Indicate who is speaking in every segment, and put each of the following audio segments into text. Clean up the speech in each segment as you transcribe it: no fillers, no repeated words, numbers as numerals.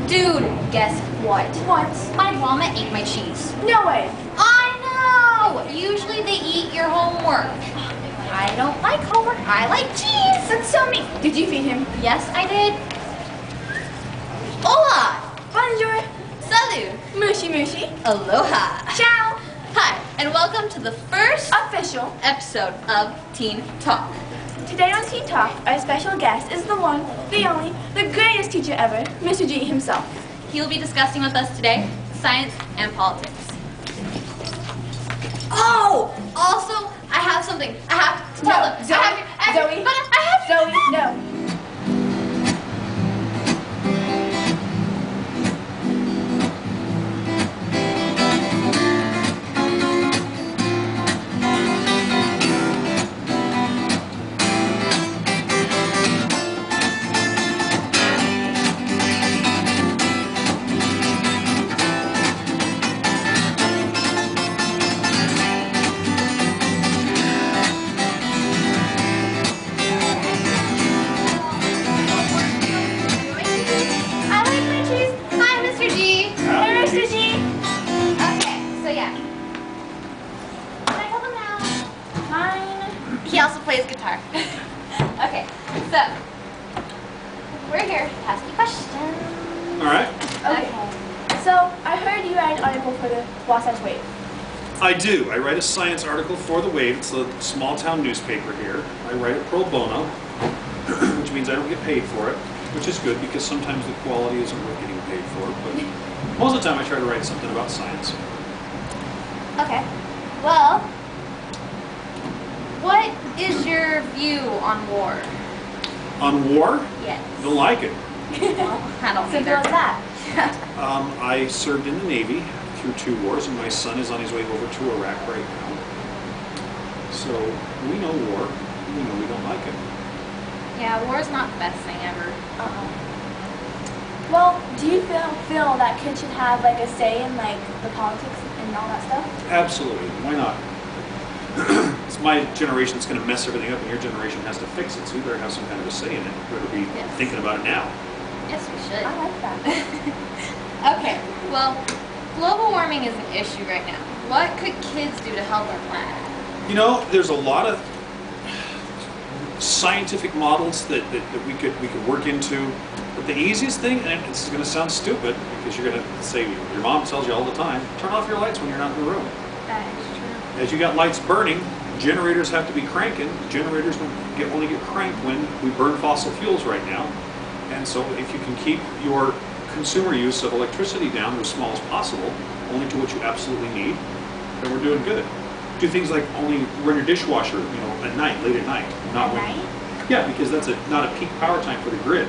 Speaker 1: Dude, guess what?
Speaker 2: What?
Speaker 1: My llama ate my cheese.
Speaker 2: No way.
Speaker 1: I know! Usually they eat your homework. I don't like homework. I like cheese.
Speaker 2: That's so mean. Did you feed him?
Speaker 1: Yes, I did. Hola!
Speaker 2: Bonjour.
Speaker 1: Salut!
Speaker 2: Mushy mushy.
Speaker 1: Aloha!
Speaker 2: Ciao.
Speaker 1: Hi, and welcome to the first
Speaker 2: Official
Speaker 1: episode of Teen Talk.
Speaker 2: Today on Teen Talk, our special guest is the one, the only, the greatest teacher ever, Mr. G himself.
Speaker 1: He'll be discussing with us today science and politics. Oh! Also, I have something. I have to tell them.
Speaker 2: Zoey.
Speaker 1: But I have to.
Speaker 2: Zoey, no.
Speaker 1: He also plays guitar. Okay, so we're here to ask you questions.
Speaker 3: All right.
Speaker 2: Okay. So I heard you write an article for the Wasatch Wave.
Speaker 3: I do. I write a science article for The Wave. It's a small town newspaper here. I write it pro bono, which means I don't get paid for it, which is good because sometimes the quality isn't worth getting paid for. But most of the time I try to write something about science.
Speaker 1: Okay. Well, what is your view on war?
Speaker 3: On war?
Speaker 1: Yes.
Speaker 3: Don't like it.
Speaker 1: Well, I don't
Speaker 2: Simple
Speaker 1: either.
Speaker 2: as that.
Speaker 3: I served in the Navy through 2 wars, and my son is on his way over to Iraq right now. So we know war. We know we don't like it.
Speaker 1: Yeah, war is not the best thing ever.
Speaker 2: Well, do you feel that kids should have like a say in like the politics and all that stuff?
Speaker 3: Absolutely. Why not? It's my generation that's going to mess everything up, and your generation has to fix it. So you better have some kind of a say in it. You better be thinking about it now.
Speaker 1: Yes, we should.
Speaker 2: I like that.
Speaker 1: Okay, well, global warming is an issue right now. What could kids do to help our planet?
Speaker 3: You know, there's a lot of scientific models that we could work into. But the easiest thing, and it's going to sound stupid because you're going to say your mom tells you all the time, turn off your lights when you're not in the room.
Speaker 2: That is true.
Speaker 3: As you got lights burning, generators have to be cranking. Generators only get cranked when we burn fossil fuels right now. And so if you can keep your consumer use of electricity down to as small as possible, only to what you absolutely need, then we're doing good. Do things like only run your dishwasher, at night, late at night. Not when,
Speaker 2: night?
Speaker 3: Yeah, because that's not a peak power time for the grid.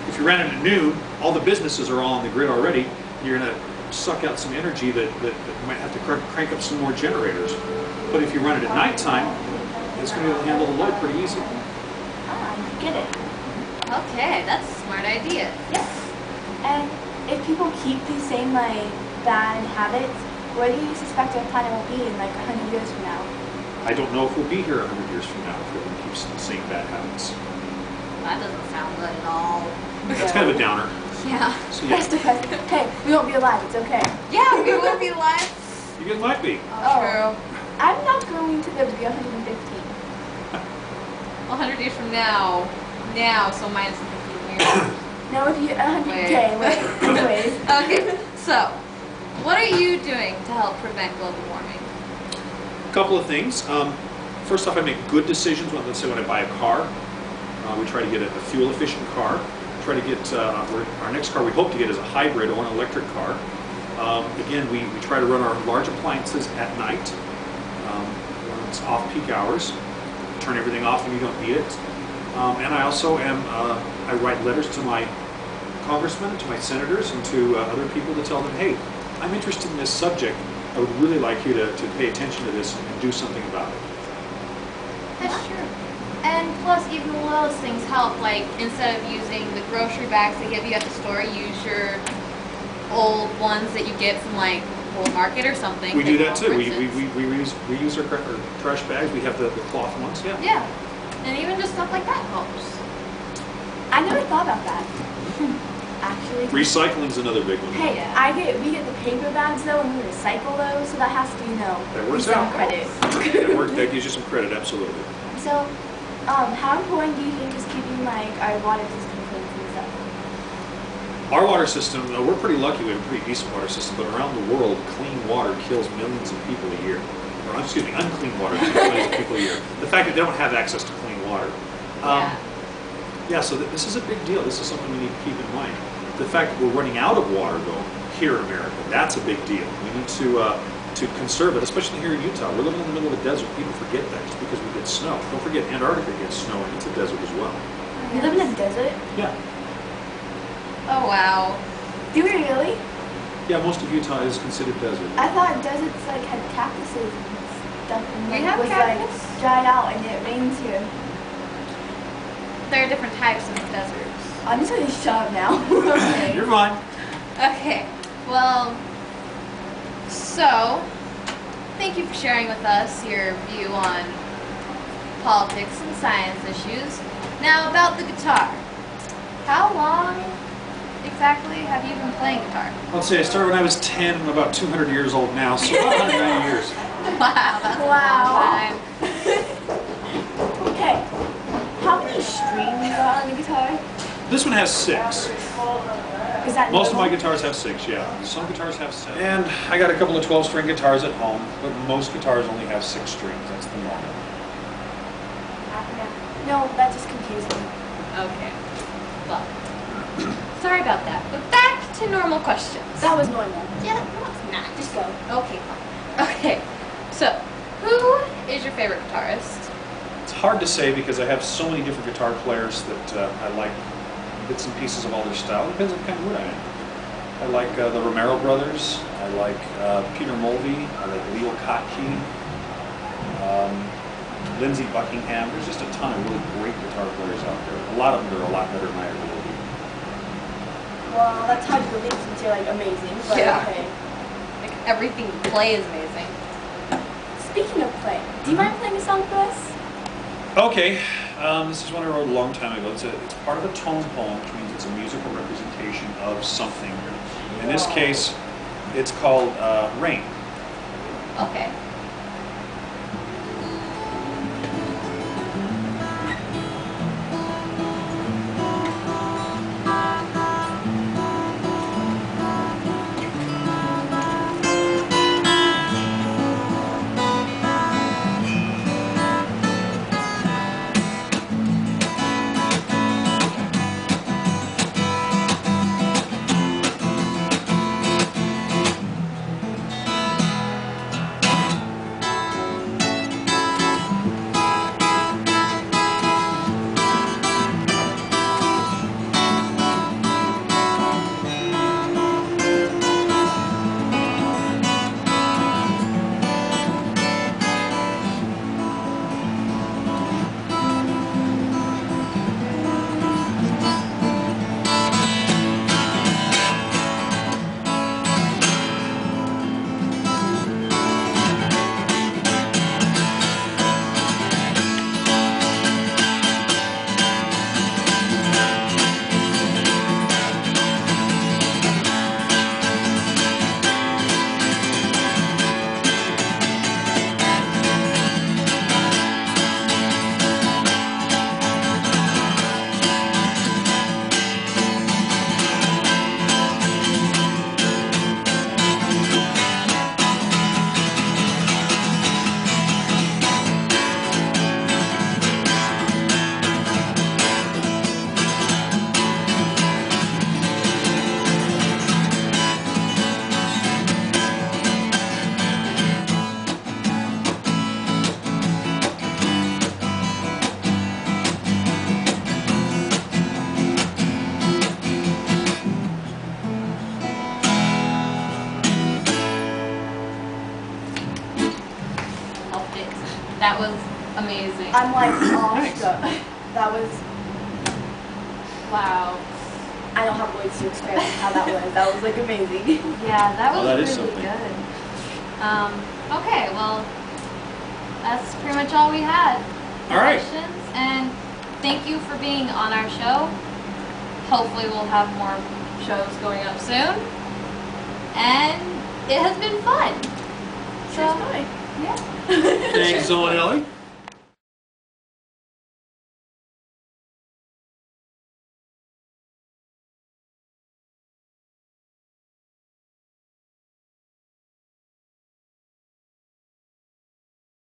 Speaker 3: If you ran it at noon, all the businesses are all on the grid already. You're going to suck out some energy that might have to crank up some more generators. But if you run it at nighttime, it's going to handle the load pretty easy.
Speaker 2: Ah, I get it.
Speaker 1: Okay, that's a smart idea.
Speaker 2: Yes. And if people keep these same like bad habits, where do you suspect our planet will be in like 100 years from now?
Speaker 3: I don't know if we'll be here 100 years from now if we're going to keep the same bad habits.
Speaker 1: That doesn't sound good at all.
Speaker 3: That's kind of a downer.
Speaker 1: Yeah.
Speaker 3: So, yeah.
Speaker 2: That's depressing. Hey, we won't be alive. It's okay.
Speaker 1: Yeah, we will be alive.
Speaker 3: You guys might be.
Speaker 1: Oh, true.
Speaker 2: I'm not going to live to be 115.
Speaker 1: 100 years from now. Now, so minus the 15 years.
Speaker 2: No, if you 100K. Wait. Anyways.
Speaker 1: Okay, so what are you doing to help prevent global warming?
Speaker 3: A couple of things. First off, I make good decisions. Let's say when I buy a car, we try to get a fuel-efficient car. Try to get our next car we hope to get is a hybrid or an electric car. Again, we try to run our large appliances at night when it's off-peak hours. Turn everything off when you don't need it. And I also I write letters to my congressmen, to my senators, and to other people to tell them, hey, I'm interested in this subject. I would really like you to pay attention to this and do something about it.
Speaker 1: That's true. And plus, even those things help. Like, instead of using the grocery bags they give you at the store, use your old ones that you get from like Whole Market or something.
Speaker 3: We do that too. We reuse our trash bags. We have the cloth ones. Yeah.
Speaker 1: Yeah. And even just stuff like that helps.
Speaker 2: I never thought about that. actually.
Speaker 3: Recycling's another big one.
Speaker 2: Hey,
Speaker 1: Yeah.
Speaker 2: we get the paper bags though, and we recycle those, so that has to,
Speaker 3: That works
Speaker 2: some
Speaker 3: out.
Speaker 2: credit.
Speaker 3: That gives you some credit, absolutely.
Speaker 2: So, how important do you think is keeping like our water system clean and stuff?
Speaker 3: Our water system, we're pretty lucky. We have a pretty decent water system, but around the world, clean water kills millions of people a year. Or, excuse me, unclean water kills millions of people a year. The fact that they don't have access to clean water. Yeah, so this is a big deal. This is something we need to keep in mind. The fact that we're running out of water, though, here in America, that's a big deal. We need to conserve it, especially here in Utah. We're living in the middle of a desert. People forget that just because we get snow. Don't forget, Antarctica gets snow, and it's a desert as well.
Speaker 2: You live in a desert?
Speaker 3: Yeah.
Speaker 1: Oh wow.
Speaker 2: Do we really?
Speaker 3: Yeah, most of Utah is considered desert.
Speaker 2: I thought deserts like had cactuses and stuff, and
Speaker 1: We
Speaker 2: like
Speaker 1: have
Speaker 2: was
Speaker 1: cactus?
Speaker 2: like dried out, and it rains here.
Speaker 1: There are different types of deserts.
Speaker 2: I'm just gonna shut up now. Okay.
Speaker 3: You're fine.
Speaker 1: Okay, well, so, thank you for sharing with us your view on politics and science issues. Now, about the guitar. How long exactly have you been playing guitar?
Speaker 3: Let's see, I started when I was 10. I'm about 200 years old now, so about 190 years.
Speaker 1: Wow, that's
Speaker 2: Wow.
Speaker 1: a long time.
Speaker 2: Okay. How many strings are on the guitar?
Speaker 3: This one has 6.
Speaker 2: Is that
Speaker 3: Most of my
Speaker 2: normal?
Speaker 3: guitars have 6, yeah. Some guitars have 7. And I got a couple of 12-string guitars at home, but most guitars only have 6 strings. That's the normal.
Speaker 2: No, that just confused me.
Speaker 1: Okay, well, sorry about that. But back to normal questions.
Speaker 2: That was normal.
Speaker 1: Yeah, no, it's not.
Speaker 2: Just go.
Speaker 1: Okay, fine. Okay, so, who is your favorite guitarist?
Speaker 3: It's hard to say because I have so many different guitar players that I like bits and pieces of all their style. It depends on the kind of mood I'm in. I like the Romero brothers. I like Peter Mulvey. I like Leo Kottke. Lindsey Buckingham. There's just a ton of really great guitar players out there. A lot of them are a lot better than my ability.
Speaker 2: Well, that's hard to believe since you're like amazing. But
Speaker 1: Yeah.
Speaker 2: okay.
Speaker 1: Like, everything you play is amazing.
Speaker 2: Speaking of playing, do you mind playing a song for us?
Speaker 3: Okay, this is one I wrote a long time ago. It's part of a tone poem, which means it's a musical representation of something. In this case, it's called Rain.
Speaker 1: Okay. That was amazing.
Speaker 2: I'm like awestruck. That was.
Speaker 1: Wow.
Speaker 2: I don't have words to explain how that was. That was like amazing.
Speaker 1: Yeah, that was
Speaker 3: Well, that is
Speaker 1: really
Speaker 3: something.
Speaker 1: good. Okay, well, that's pretty much all we had.
Speaker 3: All right.
Speaker 1: Questions, and thank you for being on our show. Hopefully we'll have more shows going up soon. And it has been fun.
Speaker 2: Cheers, bye.
Speaker 1: Yeah.
Speaker 3: Thanks, Zoey and Ellie.